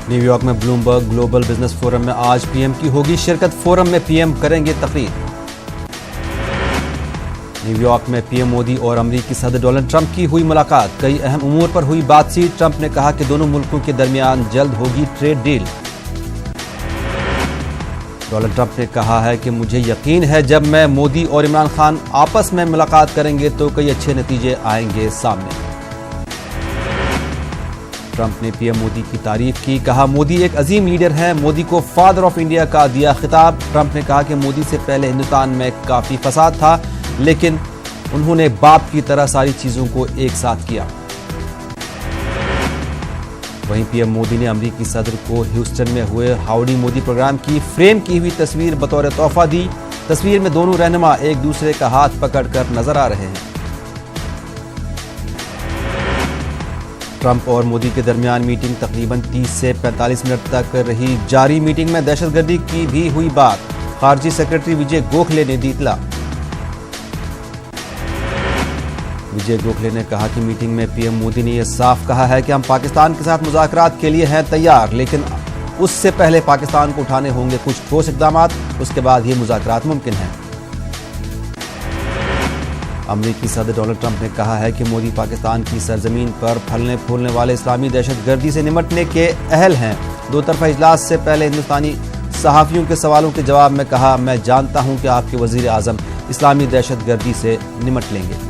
New York में Bloomberg global business forum में आज पीएम की होगी शिरकत। फोरम में पीएम करेंगे तकरीर। न्यूयॉर्क में पीएम मोदी और अमेरिकी सदर डोनाल्ड ट्रंप की हुई मुलाकात। कई अहम उमूर पर हुई बातचीत। ट्रंप ने कहा कि दोनों मुल्कों के दरमियान जल्द होगी ट्रेड डील। डोनाल्ड ट्रंप ने कहा है कि मुझे यकीन है जब मैं मोदी और इमरान खान आपस में मुलाकात करेंगे तो कई अच्छे नतीजे आएंगे सामने। ट्रंप ने पीएम मोदी की तारीफ की। कहा मोदी एक अजीम लीडर हैं। मोदी को फादर ऑफ इंडिया का दिया खिताब। ट्रंप ने कहा कि मोदी से पहले हिंदुस्तान में काफी फसाद था, लेकिन उन्होंने बाप की तरह सारी चीजों को एक साथ किया। वहीं पीएम मोदी ने अमेरिकी सदर को ह्यूस्टन में हुए हाउडी मोदी प्रोग्राम की फ्रेम की हुई तस्वीर बतौर तोहफा दी। तस्वीर में दोनों रहनुमा एक दूसरे का हाथ पकड़कर नजर आ रहे हैं। ट्रंप और मोदी के दरमियान मीटिंग तकरीबन 30 से 45 मिनट तक रही जारी। मीटिंग में दहशतगर्दी की भी हुई बात। खारजी सेक्रेटरी विजय गोखले ने दी इत्तला। विजय गोखले ने कहा कि मीटिंग में पीएम मोदी ने यह साफ कहा है कि हम पाकिस्तान के साथ मुज़ाकरात के लिए हैं तैयार, लेकिन उससे पहले पाकिस्तान को उठाने होंगे कुछ ठोस इक़दामात, उसके बाद ये मुज़ाकरात मुमकिन हैं। अमेरिकी सदर डोनाल्ड ट्रंप ने कहा है कि मोदी पाकिस्तान की सरजमीन पर फलने फूलने वाले इस्लामी दहशतगर्दी से निमटने के अहल हैं। दो तरफा इजलास से पहले हिंदुस्तानी सहाफ़ियों के सवालों के जवाब में कहा, मैं जानता हूं कि आपके वज़ीर आज़म इस्लामी दहशतगर्दी से निमट लेंगे।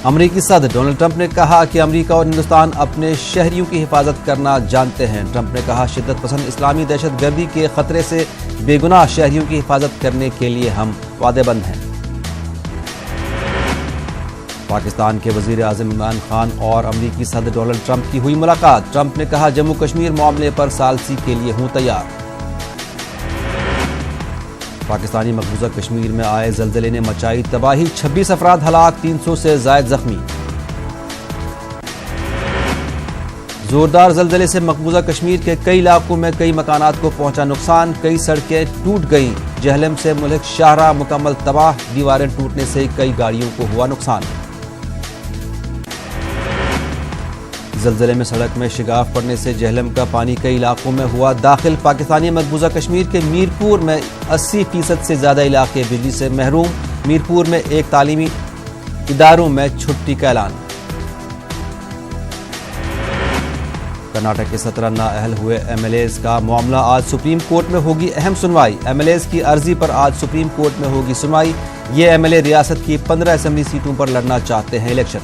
अमेरिकी सदर डोनाल्ड ट्रंप ने कहा कि अमेरिका और हिंदुस्तान अपने शहरियों की हिफाजत करना जानते हैं। ट्रंप ने कहा, शिद्दत पसंद इस्लामी दहशतगर्दी के खतरे से बेगुनाह शहरियों की हिफाजत करने के लिए हम वादेबंद हैं। पाकिस्तान के वज़ीर आज़म इमरान खान और अमेरिकी सदर डोनाल्ड ट्रंप की हुई मुलाकात। ट्रंप ने कहा, जम्मू कश्मीर मामले पर सालसी के लिए हूं तैयार। पाकिस्तानी मकबूजा कश्मीर में आए जल्जले ने मचाई तबाही। 26 अफराद हलाक, 300 से जायद जख्मी। जोरदार जल्जले से मकबूजा कश्मीर के कई इलाकों में कई मकानात को पहुंचा नुकसान। कई सड़कें टूट गईं। जहलम से मुल्क शाहराह मुकम्मल तबाह। दीवारें टूटने से कई गाड़ियों को हुआ नुकसान। जल्जले में सड़क में शिगाफ पड़ने से जहलम का पानी कई इलाकों में हुआ दाखिल। पाकिस्तानी मकबूजा कश्मीर के मीरपुर में 80% से ज्यादा इलाके बिजली से महरूम। मीरपुर में एक तालीमी इदारों में छुट्टी का ऐलान। कर्नाटक के 17 नाअहल हुए एमएलएज का मामला। आज सुप्रीम कोर्ट में होगी अहम सुनवाई। एमएलएज की अर्जी पर आज सुप्रीम कोर्ट में होगी सुनवाई। ये एमएलए रियासत की 15 असेंबली सीटों पर लड़ना चाहते हैं इलेक्शन।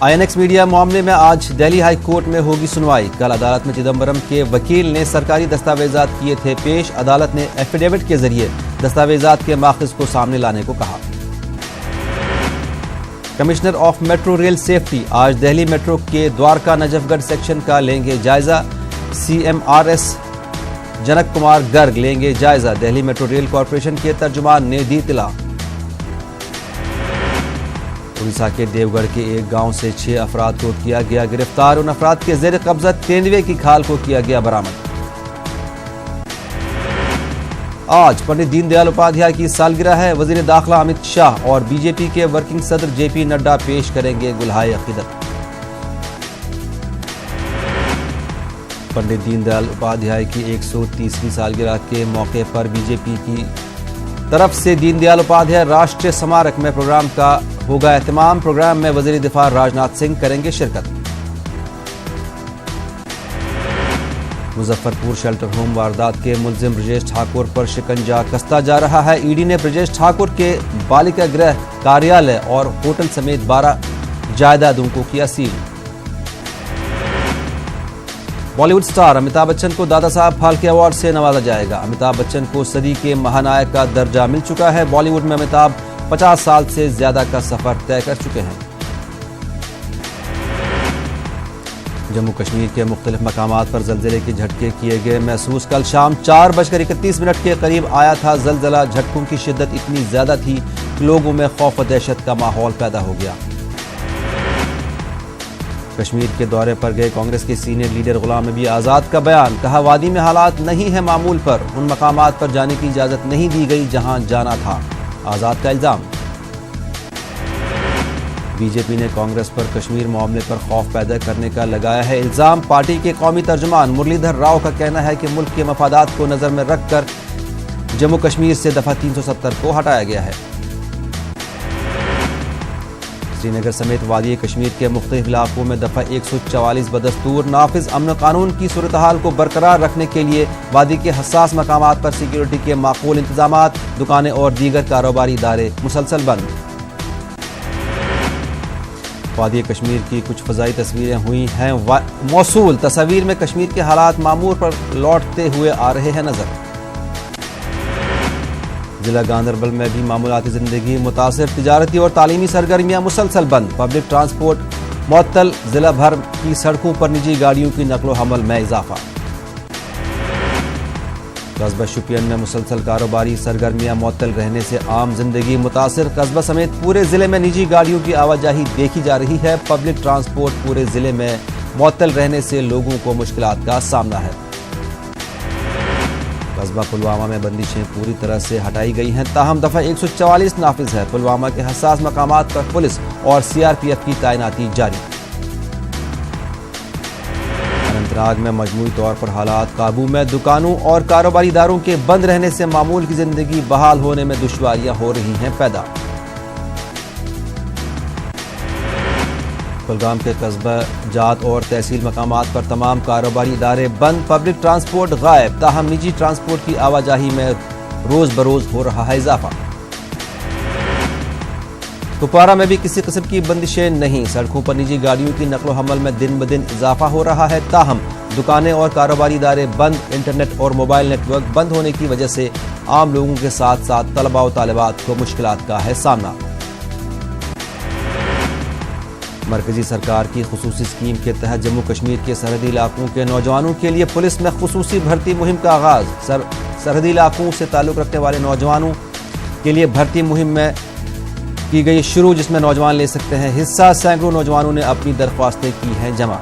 आईएनएक्स मीडिया मामले में आज दिल्ली हाई कोर्ट में होगी सुनवाई। कल अदालत में चिदम्बरम के वकील ने सरकारी दस्तावेजात किए थे पेश। अदालत ने एफिडेविट के जरिए दस्तावेजात के माखिज को सामने लाने को कहा। Commissioner of metro rail safety आज दिल्ली मेट्रो के द्वारका नजफगढ़ सेक्शन का लेंगे जायजा। सीएमआरएस जनक कुमार गर्ग लेंगे जायजा। दिल्ली मेट्रो रेल कॉरपोरेशन के तर्जुमान ने दी इत्तला। उड़ीसा के देवगढ़ के एक गांव से 6 अफराद को किया गया गिरफ्तार। उन अफराद के जेर कब्जा तेंदुए की खाल को किया गया बरामद। आज पंडित दीनदयाल उपाध्याय की सालगिरह है। वजीर दाखिला अमित शाह और बीजेपी के वर्किंग सदर जेपी नड्डा पेश करेंगे गुलहाए अकीदत। पंडित दीनदयाल उपाध्याय की 130वीं सालगिरह के मौके पर बीजेपी की तरफ से दीनदयाल उपाध्याय राष्ट्रीय स्मारक में प्रोग्राम का होगा एहतमाम। प्रोग्राम में वजीर दिफा राजनाथ सिंह करेंगे शिरकत। मुजफ्फरपुर शेल्टर होम वारदात के मुलजिम ब्रजेश ठाकुर पर शिकंजा कसता जा रहा है। ईडी ने ब्रजेश ठाकुर के बालिका गृह, कार्यालय और होटल समेत 12 जायदादों को किया सील। बॉलीवुड स्टार अमिताभ बच्चन को दादा साहब फाल्के अवार्ड से नवाजा जाएगा। अमिताभ बच्चन को सदी के महानायक का दर्जा मिल चुका है। बॉलीवुड में अमिताभ 50 साल से ज्यादा का सफर तय कर चुके हैं। जम्मू कश्मीर के मुख्तलिफ मकामात पर जल्जले के झटके किए गए महसूस। कल शाम 4:31 के करीब आया था जल्जला। झटकों की शिद्दत इतनी ज्यादा थी कि लोगों में खौफ और दहशत का माहौल पैदा हो गया। कश्मीर के दौरे पर गए कांग्रेस के सीनियर लीडर गुलाम नबी आज़ाद का बयान। कहा, वादी में हालात नहीं है मामूल पर। उन मकामात पर जाने की इजाजत नहीं दी गई जहां जाना था। आज़ाद का इल्जाम। बीजेपी ने कांग्रेस पर कश्मीर मामले पर खौफ पैदा करने का लगाया है इल्जाम। पार्टी के कौमी तर्जुमान मुरलीधर राव का कहना है कि मुल्क के मफादात को नजर में रखकर जम्मू कश्मीर से दफा 370 को हटाया गया है। श्रीनगर समेत वादी कश्मीर के मुख्तलिफ इलाकों में दफा 144 बदस्तूर नाफिज। अमन कानून की सूरत हाल को बरकरार रखने के लिए वादी के हसास मकामात पर सिक्योरिटी के माकूल इंतजामात। दुकानें और दीगर कारोबारी इदारे मुसलसल बंद। वादी कश्मीर की कुछ फजाई तस्वीरें हुई हैं मौसूल। तस्वीर में कश्मीर के हालात मामूर पर लौटते हुए आ रहे हैं नजर। जिला गांधरबल में भी मामूलाती जिंदगी मुतासिर। तिजारती और तालीमी सरगर्मियां मुसलसल बंद। पब्लिक ट्रांसपोर्ट मुअत्तल। जिला भर की सड़कों पर निजी गाड़ियों की नकलो हमल में इजाफा। कस्बा शुपियन में मुसलसल कारोबारी सरगर्मियां मुअत्तल रहने से आम जिंदगी मुतासिर। कस्बा समेत पूरे जिले में निजी गाड़ियों की आवाजाही देखी जा रही है। पब्लिक ट्रांसपोर्ट पूरे जिले में मुअत्तल रहने से लोगों को मुश्किलात का सामना है। कस्बा पुलवामा में बंदिशें पूरी तरह से हटाई गई हैं, ताहम दफा 144 नाफिज है। पुलवामा के हसास मकामात पर पुलिस और सीआरपीएफ की तैनाती जारी। अनंतनाग में मजमूई तौर पर हालात काबू में। दुकानों और कारोबारी इदारों के बंद रहने से मामूल की जिंदगी बहाल होने में दुश्वारियां हो रही हैं पैदा। कुलगाम के कस्बा जात और तहसील मकामात पर तमाम कारोबारी इदारे बंद। पब्लिक ट्रांसपोर्ट गायब, ताहम निजी ट्रांसपोर्ट की आवाजाही में रोज बरोज हो रहा है इजाफा। कुपवारा में भी किसी किस्म की बंदिशें नहीं। सड़कों पर निजी गाड़ियों की नकलो हमल में दिन ब दिन इजाफा हो रहा है, ताहम दुकानें और कारोबारी इदारे बंद। इंटरनेट और मोबाइल नेटवर्क बंद होने की वजह से आम लोगों के साथ साथ तलबा और तालिबात को मुश्किलात का है सामना। मरकजी सरकार की खुसूसी स्कीम के तहत जम्मू कश्मीर के सरहदी इलाकों के नौजवानों के लिए पुलिस में खुसूसी भर्ती मुहिम का आगाज। सरहदी इलाकों से ताल्लुक रखने वाले नौजवानों के लिए भर्ती मुहिम में की गई शुरू, जिसमें नौजवान ले सकते हैं हिस्सा। सैकड़ों नौजवानों ने अपनी दरख्वास्तें की हैं जमा।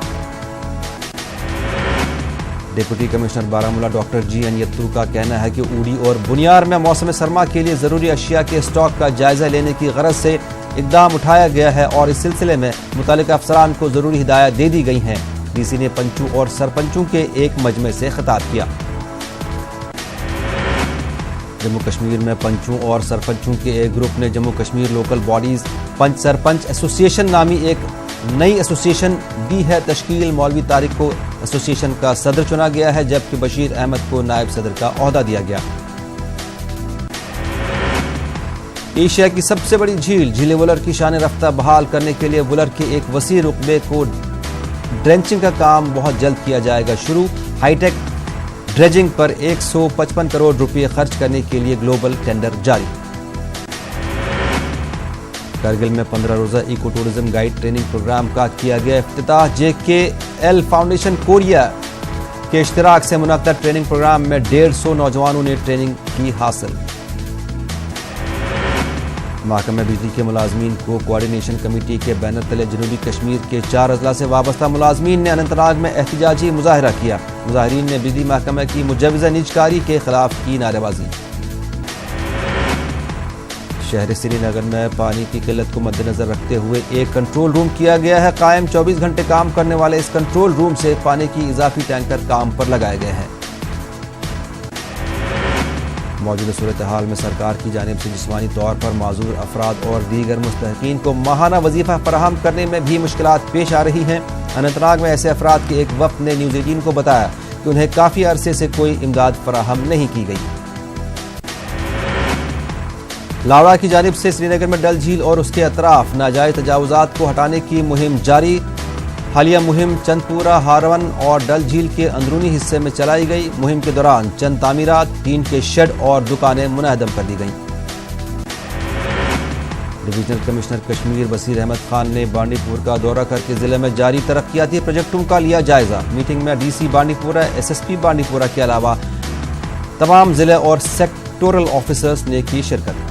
Deputy commissioner Baramulla doctor G N. Yattoo का कहना है कि ऊड़ी और बुनियार में मौसम सरमा के लिए जरूरी अशिया के स्टॉक का जायजा लेने की गरज से इकदाम उठाया गया है और इस सिलसिले में मुतालिका अफसरान को जरूरी हिदायत दे दी गई हैं। डीसी ने पंचों और सरपंचों के एक मजमे से खिताब किया। जम्मू कश्मीर में पंचों और सरपंचों के एक ग्रुप ने जम्मू कश्मीर लोकल बॉडीज पंच सरपंच एसोसिएशन नामी एक नई एसोसिएशन दी है तश्कील। मौलवी तारिक को एसोसिएशन का सदर चुना गया है, जबकि बशीर अहमद को नायब सदर का ओहदा दिया गया। एशिया की सबसे बड़ी झील वुलर की शान रफ्ता बहाल करने के लिए वुलर के एक वसी रुकबे को ड्रेंचिंग का काम बहुत जल्द किया जाएगा शुरू। हाईटेक ड्रेजिंग पर 155 करोड़ रुपए खर्च करने के लिए ग्लोबल टेंडर जारी। कारगिल में 15 रोजा eco tourism guide training program का किया गया इफ्तिताह। JKL फाउंडेशन कोरिया के इश्तिराक से मुनक्कद ट्रेनिंग प्रोग्राम में 150 नौजवानों ने ट्रेनिंग की हासिल। महकमा बिजली के मुलाजमीन को कोऑर्डिनेशन कमेटी के बैनर तले जनूबी कश्मीर के 4 अजला से वाबस्ता मुलाजमीन ने अनंतनाग में एहतजाजी मुजाहरा किया। मुजाहरीन ने बिजली महकमा की मुजव्वज़ा निजकारी के खिलाफ की नारेबाजी। शहर श्रीनगर में पानी की किल्लत को मद्देनजर रखते हुए एक कंट्रोल रूम किया गया है कायम। 24 घंटे काम करने वाले इस कंट्रोल रूम से पानी की इजाफी टैंकर काम पर लगाए गए हैं। मौजूदा सूरत हाल में सरकार की जानिब से जिस्मानी तौर पर माजूर अफराद और दीगर मुस्तहकीन को माहाना वजीफा फराहम करने में भी मुश्किलात पेश आ रही हैं। अनंतनाग में ऐसे अफराद के एक वफ्द ने न्यूज़ 18 को बताया कि उन्हें काफ़ी अरसे से कोई इमदाद फराहम नहीं की गई। लावड़ा की जानिब से श्रीनगर में डल झील और उसके अतराफ नाजायज तजावुजात को हटाने की मुहिम जारी। हालिया मुहिम चंदपुरा, हारवन और डल झील के अंदरूनी हिस्से में चलाई गई। मुहिम के दौरान चंद तामीरात, टीन के शेड और दुकानें मुनहदम कर दी गईं। डिवीजनल कमिश्नर कश्मीर बशीर अहमद खान ने बांडीपुर का दौरा करके जिले में जारी तरक्याती प्रोजेक्टों का लिया जायजा। मीटिंग में DC बांडीपुरा, SSP बांडीपुरा के अलावा तमाम जिले और सेक्टोरल ऑफिसर्स ने की शिरकत।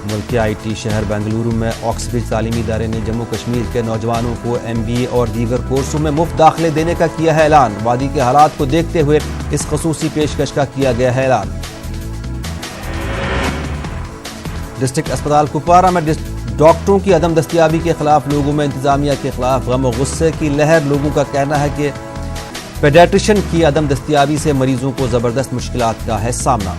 मुल्क के IT शहर बेंगलुरु में ऑक्सब्रिज तालीमी इदारे ने जम्मू कश्मीर के नौजवानों को MBA और दीगर कोर्सों में मुफ्त दाखिले देने का किया है ऐलान। वादी के हालात को देखते हुए इस खसूसी पेशकश का किया गया है ऐलान। डिस्ट्रिक्ट अस्पताल कुपवारा में डॉक्टरों की अदम दस्तियाबी के खिलाफ लोगों में इंतजामिया के खिलाफ गम और गुस्से की लहर। लोगों का कहना है कि पेडियाट्रिशियन की अदम दस्तियाबी से मरीजों को जबरदस्त मुश्किलात का है सामना।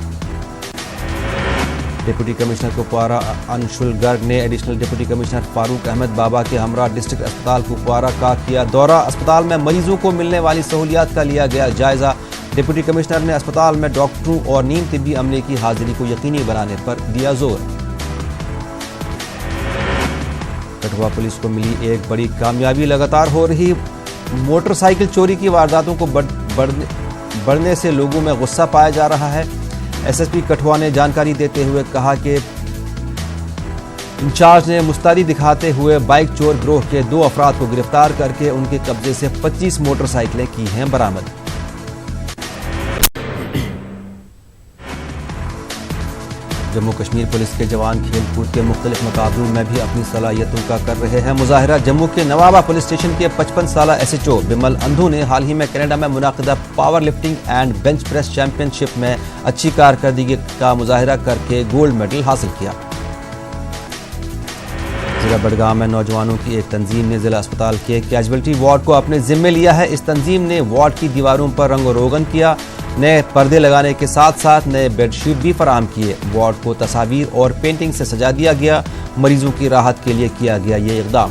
डिप्टी कमिश्नर कुपवारा अंशुल गर्ग ने additional deputy commissioner Farooq Ahmad Baba के हमरा डिस्ट्रिक्ट अस्पताल कुपवारा का किया दौरा। अस्पताल में मरीजों को मिलने वाली सहूलियात का लिया गया जायजा। डिप्टी कमिश्नर ने अस्पताल में डॉक्टरों और नीम तिब्बी अमले की हाजिरी को यकीनी बनाने पर दिया जोर। कठुआ पुलिस को मिली एक बड़ी कामयाबी। लगातार हो रही मोटरसाइकिल चोरी की वारदातों को बढ़ने से लोगों में गुस्सा पाया जा रहा है। एसएसपी कठुआ ने जानकारी देते हुए कहा कि इंचार्ज ने मुस्तैदी दिखाते हुए बाइक चोर गिरोह के 2 अफराद को गिरफ्तार करके उनके कब्जे से 25 मोटरसाइकिलें की हैं बरामद। जम्मू कश्मीर पुलिस के जवान खेलकूद के मुख्तलिफ मुकाबलों में भी अपनी सलाहियतों का कर रहे हैं मुजाहिरा। जम्मू के नवाबा पुलिस स्टेशन के 55 साला एसएचओ बिमल अंधू ने हाल ही में कनाडा में मुनाकिदा powerlifting and bench press championship में अच्छी कारकर्दगी का मुजाहिरा करके गोल्ड मेडल हासिल किया। जिला बडगाम में नौजवानों की एक तंजीम ने जिला अस्पताल के कैजुअलिटी वार्ड को अपने जिम्मे लिया है। इस तंजीम ने वार्ड की दीवारों पर रंग रोगन किया, नए पर्दे लगाने के साथ साथ नए बेडशीट भी फराहम किए। वार्ड को तस्वीर और पेंटिंग से सजा दिया गया। मरीजों की राहत के लिए किया गया ये इकदाम।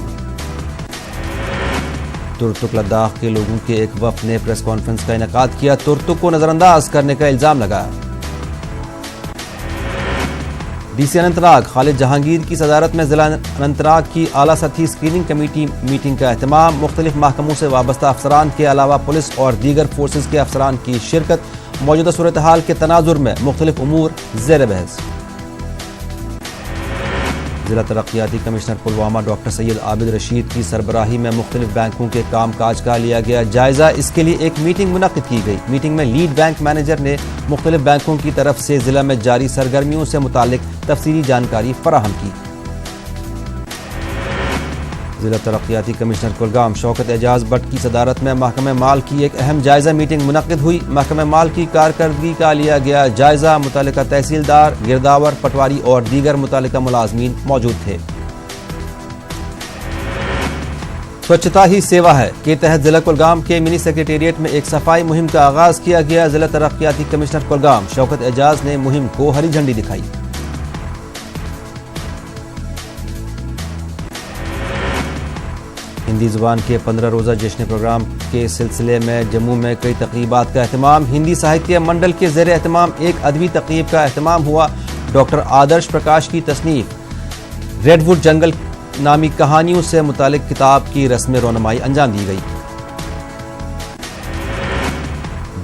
तुर्तुक लद्दाख के लोगों के एक वफ्द ने प्रेस कॉन्फ्रेंस का इनेकाद किया। तुर्तुक को नजरअंदाज करने का इल्जाम लगाया। डीसी अनंतनाग खालिद जहांगीर की सदारत में जिला अनंतनाग की आला सतही स्क्रीनिंग कमेटी मीटिंग का एहतमाम। मुख्तलिफ महकमों से वाबस्ता अफसरान के अलावा पुलिस और दीगर फोर्सेज के अफसरान की शिरकत। मौजूदा सूरत हाल के तनाजुर में मुख्तलिफ उमूर ज़ेर बहस। जिला तरक्याती कमिश्नर पुलवामा डॉक्टर सैयद आबिद रशीद की सरबराही में मुख्तलिफ बैंकों के काम काज का लिया गया जायजा। इसके लिए एक मीटिंग मुनक्किद की गई। मीटिंग में लीड बैंक मैनेजर ने मुख्तलिफ बैंकों की तरफ से जिला में जारी सरगर्मियों से मुतालिक तफसीली जानकारी फराहम की। जिला तरक्याती कमिश्नर कुलगाम शौकत एजाज भट्ट की सदारत में महकमे माल की एक अहम जायजा मीटिंग मुनक्किद हुई। महकमे माल की कारकर्दगी का लिया गया जायजा। मुतल्लिका तहसीलदार, गिरदावर, पटवारी और दीगर मुतल्लिका मुलाजमीन मौजूद थे। स्वच्छता ही सेवा है के तहत जिला कुलगाम के मिनी सेक्रेटेरिएट में एक सफाई मुहिम का आगाज किया गया। जिला तरक्याती कमिश्नर कुलगाम शौकत एजाज ने मुहिम को हरी झंडी दिखाई। हिंदी जुबान के 15 रोज़ा जश्न प्रोग्राम के सिलसिले में जम्मू में कई तक़रीबात का एहतमाम। हिंदी साहित्य मंडल के ज़ेर एहतमाम एक अदबी तक़रीब का एहतमाम हुआ। डॉक्टर आदर्श प्रकाश की तसनीफ रेडवुड जंगल नामी कहानियों से मुतालिक किताब की रस्म रोनमाई अंजाम दी गई।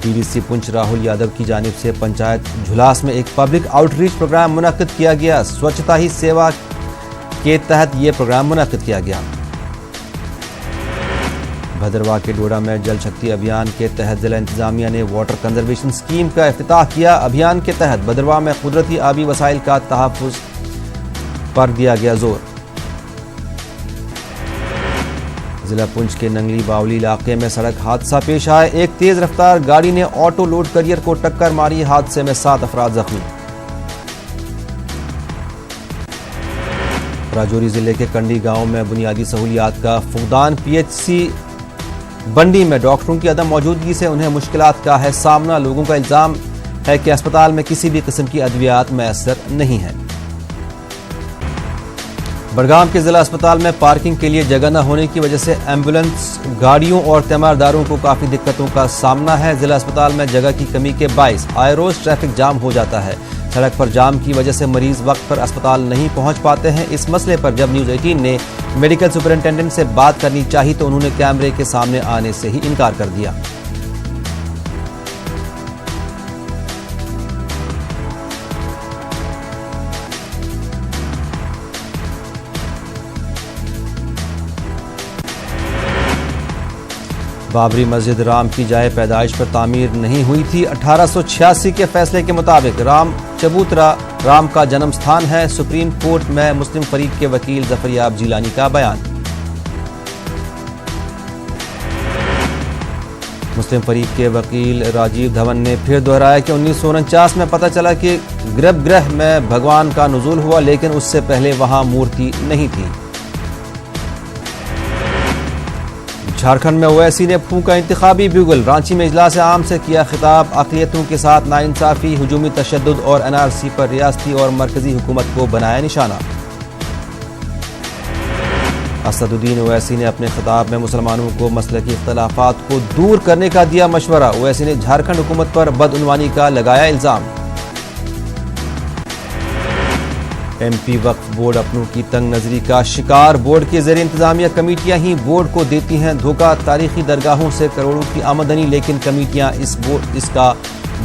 डीडीसी पुंछ राहुल यादव की जानिब से पंचायत झुलास में एक पब्लिक आउटरीच प्रोग्राम मुनक्किद किया गया। स्वच्छता ही सेवा के तहत ये प्रोग्राम मुनक्किद किया गया। भद्रवाह के डोडा में जल शक्ति अभियान के तहत जिला इंतजामिया ने वाटर कंजर्वेशन स्कीम का इफ्तिताह किया। अभियान के तहत भद्रवाह में कुदरती आबी वसाइल का तहफ़्फ़ुज़ पर दिया गया जोर। जिला पुंछ के नंगली बावली इलाके में सड़क हादसा पेश आया। एक तेज रफ्तार गाड़ी ने ऑटो लोड करियर को टक्कर मारी। हादसे में 7 अफराद जख्मी। राजौरी जिले के कंडी गांव में बुनियादी सहूलियात का फुकदान। पीएचसी बंडी में डॉक्टरों की अदम मौजूदगी से उन्हें मुश्किलात का है सामना। लोगों का इल्जाम है कि अस्पताल में किसी भी किस्म की अद्वियात मैसर नहीं है। बडगाम के जिला अस्पताल में पार्किंग के लिए जगह न होने की वजह से एम्बुलेंस गाड़ियों और तीमारदारों को काफ़ी दिक्कतों का सामना है। जिला अस्पताल में जगह की कमी के बायस आए रोज़ ट्रैफिक जाम हो जाता है। सड़क पर जाम की वजह से मरीज वक्त पर अस्पताल नहीं पहुंच पाते हैं। इस मसले पर जब न्यूज़ 18 ने मेडिकल सुपरिंटेंडेंट से बात करनी चाही तो उन्होंने कैमरे के सामने आने से ही इनकार कर दिया। बाबरी मस्जिद राम की जाए पैदाइश पर तामीर नहीं हुई थी। 1886 के फैसले के मुताबिक राम चबूतरा राम का जन्म स्थान है। सुप्रीम कोर्ट में मुस्लिम फरीक के वकील जफरयाब जिलानी का बयान। मुस्लिम फरीक के वकील राजीव धवन ने फिर दोहराया कि 1949 में पता चला कि गर्भगृह में भगवान का नुज़ूल हुआ, लेकिन उससे पहले वहां मूर्ति नहीं थी। झारखंड में ओवैसी ने फूंका इंतखाबी ब्यूगल, रांची में इजलास आम से किया खिताब। अक़लियतों के साथ नाइंसाफी, हुजूमी तशद्दुद और NRC पर रियासती और मरकजी हुकूमत को बनाया निशाना। असदुद्दीन ओवैसी ने अपने खिताब में मुसलमानों को मसलकी इख्तलाफात को दूर करने का दिया मशवरा। ओवैसी ने झारखंड हुकूमत पर बदउनवानी का लगाया इल्जाम। MP वक्फ बोर्ड अपनों की तंग नजरी का शिकार, बोर्ड के ज़ेर इंतजामिया कमेटियां ही बोर्ड को देती हैं धोखा। तारीखी दरगाहों से करोड़ों की आमदनी, लेकिन कमेटियां इसका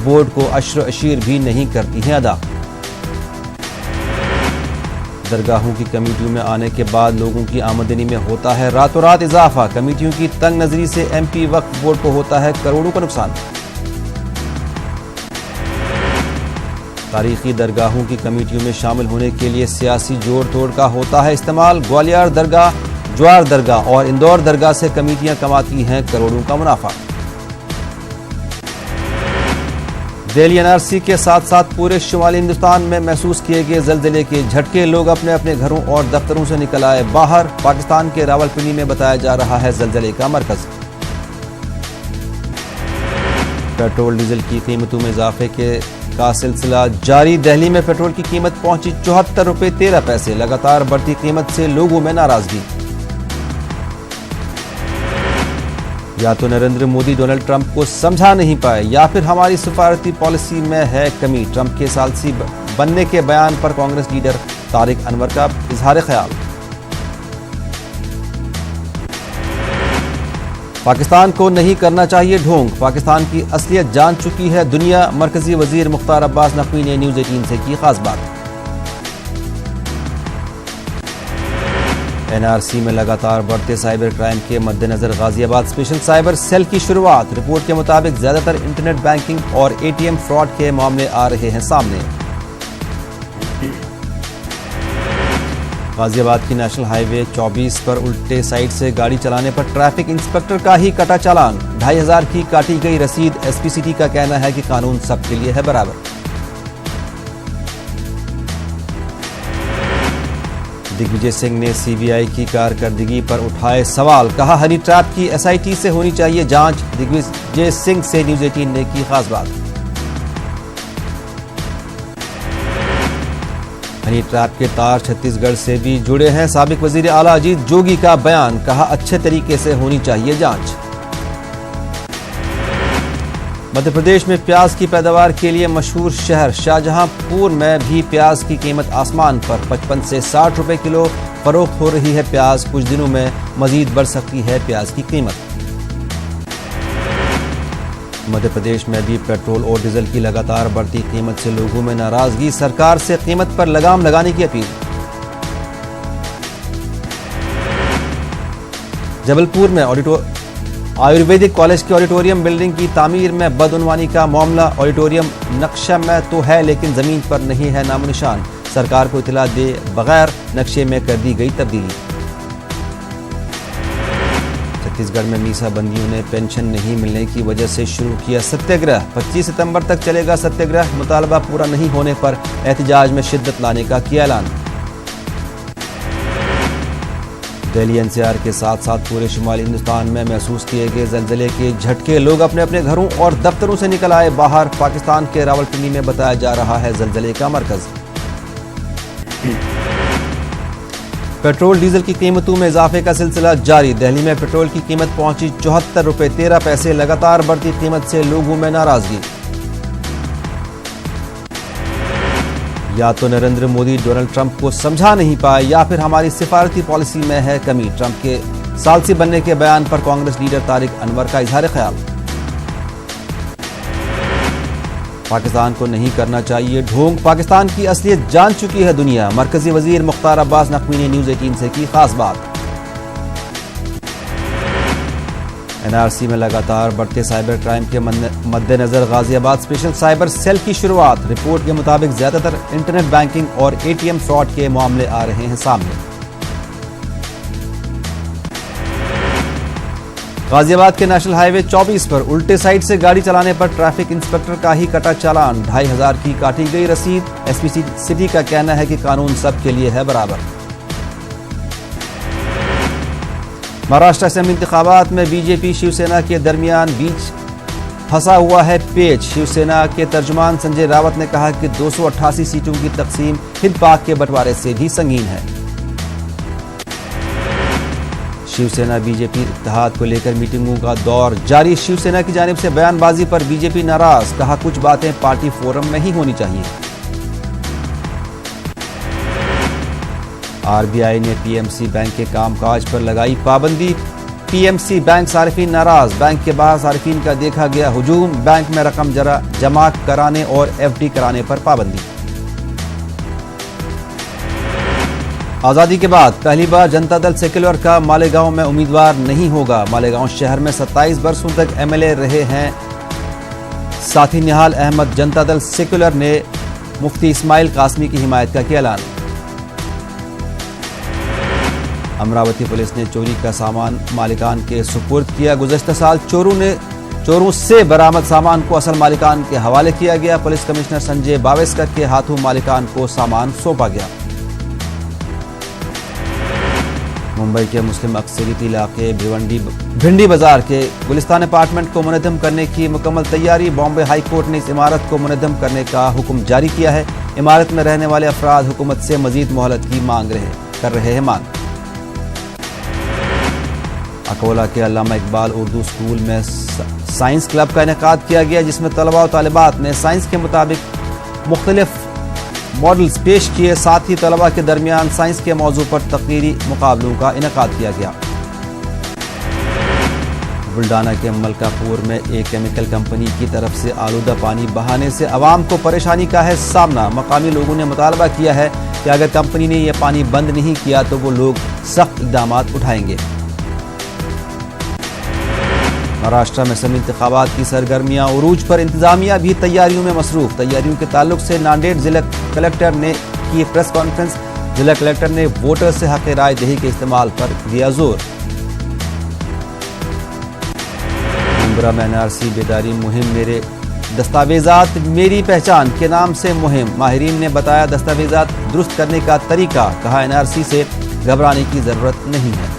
बोर्ड को अश्र अशीर भी नहीं करती हैं अदा। दरगाहों की कमेटियों में आने के बाद लोगों की आमदनी में होता है रातों रात इजाफा। कमेटियों की तंग नजरी से MP वक्फ बोर्ड को होता है करोड़ों का नुकसान। तारीखी दरगाहों की कमेटियों में शामिल होने के लिए सियासी जोड़ तोड़ का होता है इस्तेमाल। ग्वालियर दरगाह, ज्वार दरगाह और इंदौर दरगाह से कमेटियां कमाती हैं करोड़ों का मुनाफा। दिल्ली NRC के साथ साथ पूरे शुमाली हिंदुस्तान में महसूस किए गए जल्जले के झटके, लोग अपने अपने घरों और दफ्तरों से निकल आए बाहर। पाकिस्तान के रावलपिंडी में बताया जा रहा है जल्जले का मरकज। पेट्रोल डीजल की कीमतों में इजाफे का सिलसिला जारी। दिल्ली में पेट्रोल की कीमत पहुंची 74 रुपये 13 पैसे। लगातार बढ़ती कीमत से लोगों में नाराजगी। या तो नरेंद्र मोदी डोनाल्ड ट्रंप को समझा नहीं पाए, या फिर हमारी सफारती पॉलिसी में है कमी। ट्रंप के सालसी बनने के बयान पर कांग्रेस लीडर तारिक अनवर का इजहार ख्याल। पाकिस्तान को नहीं करना चाहिए ढोंग, पाकिस्तान की असलियत जान चुकी है दुनिया। मरकजी वजीर मुख्तार अब्बास नकवी ने न्यूज़ 18 से की खास बात। NRC में लगातार बढ़ते साइबर क्राइम के मद्देनजर गाजियाबाद स्पेशल साइबर सेल की शुरुआत। रिपोर्ट के मुताबिक ज्यादातर इंटरनेट बैंकिंग और ATM फ्रॉड के मामले आ रहे हैं सामने। गाजियाबाद की नेशनल हाईवे 24 पर उल्टे साइड से गाड़ी चलाने पर ट्रैफिक इंस्पेक्टर का ही कटा चालान। 2500 की काटी गई रसीद। SP सिटी का कहना है कि कानून सबके लिए है बराबर। दिग्विजय सिंह ने CBI की कारकर्दगी पर उठाए सवाल, कहा हनी ट्रैप की SIT से होनी चाहिए जांच। दिग्विजय सिंह से न्यूज़ 18 ने की खास बात। हनी ट्रैप के तार छत्तीसगढ़ से भी जुड़े हैं। साबिक वजीर आला अजीत जोगी का बयान, कहा अच्छे तरीके से होनी चाहिए जांच। मध्य प्रदेश में प्याज की पैदावार के लिए मशहूर शहर शाहजहांपुर में भी प्याज की कीमत आसमान पर। 55 से 60 रुपए किलो फरोख्त हो रही है प्याज। कुछ दिनों में मजीद बढ़ सकती है प्याज की कीमत। मध्य प्रदेश में भी पेट्रोल और डीजल की लगातार बढ़ती कीमत से लोगों में नाराजगी। सरकार से कीमत पर लगाम लगाने की अपील। जबलपुर में आयुर्वेदिक कॉलेज के ऑडिटोरियम बिल्डिंग की तामीर में बदउनवानी का मामला। ऑडिटोरियम नक्शे में तो है, लेकिन जमीन पर नहीं है नामो निशान। सरकार को इतला दे बगैर नक्शे में कर दी गई तब्दीली। छत्तीसगढ़ में मीसा बंदियों ने पेंशन नहीं मिलने की वजह से शुरू किया सत्याग्रह। 25 सितंबर तक चलेगा सत्याग्रह। मुतालबा पूरा नहीं होने पर एहतजाज में शिद्दत लाने का किया ऐलान। दिल्ली NCR के साथ साथ पूरे शुमाली हिंदुस्तान में महसूस किए गए जल्जले के झटके, लोग अपने अपने घरों और दफ्तरों से निकल आए बाहर। पाकिस्तान के रावलपिंडी में बताया जा रहा है जल्जले का मरकज। पेट्रोल डीजल की कीमतों में इजाफे का सिलसिला जारी। दिल्ली में पेट्रोल की कीमत पहुंची 74 रुपये 13 पैसे। लगातार बढ़ती कीमत से लोगों में नाराजगी। या तो नरेंद्र मोदी डोनाल्ड ट्रंप को समझा नहीं पाए, या फिर हमारी सिफारती पॉलिसी में है कमी। ट्रंप के सालसी बनने के बयान पर कांग्रेस लीडर तारिक अनवर का इजहार ख्याल। पाकिस्तान को नहीं करना चाहिए ढोंग, पाकिस्तान की असलियत जान चुकी है दुनिया। मरकजी वजीर मुख्तार अब्बास नकवी ने न्यूज़ 18 से की खास बात। NRC में लगातार बढ़ते साइबर क्राइम के मद्देनजर गाजियाबाद स्पेशल साइबर सेल की शुरुआत। रिपोर्ट के मुताबिक ज्यादातर इंटरनेट बैंकिंग और ATM फ्रॉड के मामले आ रहे हैं सामने। गाजियाबाद के नेशनल हाईवे 24 पर उल्टे साइड से गाड़ी चलाने पर ट्रैफिक इंस्पेक्टर का ही कटा चालान, 2500 की काटी गई रसीद। एसपी सिटी का कहना है कि कानून सबके लिए है बराबर। महाराष्ट्र असेंबली इंतखाबात में बीजेपी शिवसेना के दरमियान बीच फंसा हुआ है पेच। शिवसेना के तर्जुमान संजय रावत ने कहा कि 288 सीटों की तकसीम हिंद पाक के बंटवारे से भी संगीन है। शिवसेना बीजेपी इत्तेहाद को लेकर मीटिंगों का दौर जारी। शिवसेना की जानिब से बयानबाजी पर बीजेपी नाराज, कहा कुछ बातें पार्टी फोरम में ही होनी चाहिए। आरबीआई ने पीएमसी बैंक के कामकाज पर लगाई पाबंदी। पीएमसी बैंक सार्फिन नाराज, बैंक के बाहर सार्फिन का देखा गया हुजूम। बैंक में रकम जमा कराने और एफडी कराने पर पाबंदी। आजादी के बाद पहली बार जनता दल सेक्युलर का मालेगांव में उम्मीदवार नहीं होगा। मालेगांव शहर में 27 वर्षों तक एमएलए रहे हैं साथी निहाल अहमद। जनता दल सेक्युलर ने मुफ्ती इस्माइल कासमी की हिमायत का किया ऐलान। अमरावती पुलिस ने चोरी का सामान मालिकान के सुपुर्द किया। गुज़श्ता साल चोरों से बरामद सामान को असल मालिकान के हवाले किया गया। पुलिस कमिश्नर संजय बावेस्कर के हाथों मालिकान को सामान सौंपा गया। मुंबई के मुस्लिम अक्सरियती इलाके भिंडी बाजार के गुलिस्तान अपार्टमेंट को मुनज़्ज़म करने की मुकम्मल तैयारी। बॉम्बे हाई कोर्ट ने इस इमारत को मुनज़्ज़म करने का हुक्म जारी किया है। इमारत में रहने वाले अफराद हुकूमत से मजीद मोहलत की कर रहे हैं मांग। अकोला के अल्लामा इकबाल उर्दू स्कूल में साइंस क्लब का इनेकाद किया गया, जिसमें तलबा और तालिबात ने साइंस के मुताबिक मुख्तलिफ मॉडल्स पेश किए। साथ ही तलबा के दरमियान साइंस के मौजू पर तकरीरी मुकाबलों का इनेकाद किया गया। बुल्डाना के मलकापुर में एक केमिकल कंपनी की तरफ से आलूदा पानी बहाने से अवाम को परेशानी का है सामना। मकामी लोगों ने मुतालबा किया है कि अगर कंपनी ने यह पानी बंद नहीं किया तो वो लोग सख्त इक़दाम उठाएंगे। महाराष्ट्र में असेंबली इंतखाबात की सरगर्मियां उरूज पर, इंतजामिया भी तैयारियों में मसरूफ। तैयारियों के ताल्लुक से नांदेड़ जिला कलेक्टर ने की प्रेस कॉन्फ्रेंस। जिला कलेक्टर ने वोटर से हक राय दही के इस्तेमाल पर दिया जोर। मुंब्रा में एनआरसी बेदारी मुहिम, मेरे दस्तावेजात मेरी पहचान के नाम से मुहिम। माहिरीन ने बताया दस्तावेजात दुरुस्त करने का तरीका, कहा एनआरसी से घबराने की जरूरत नहीं है।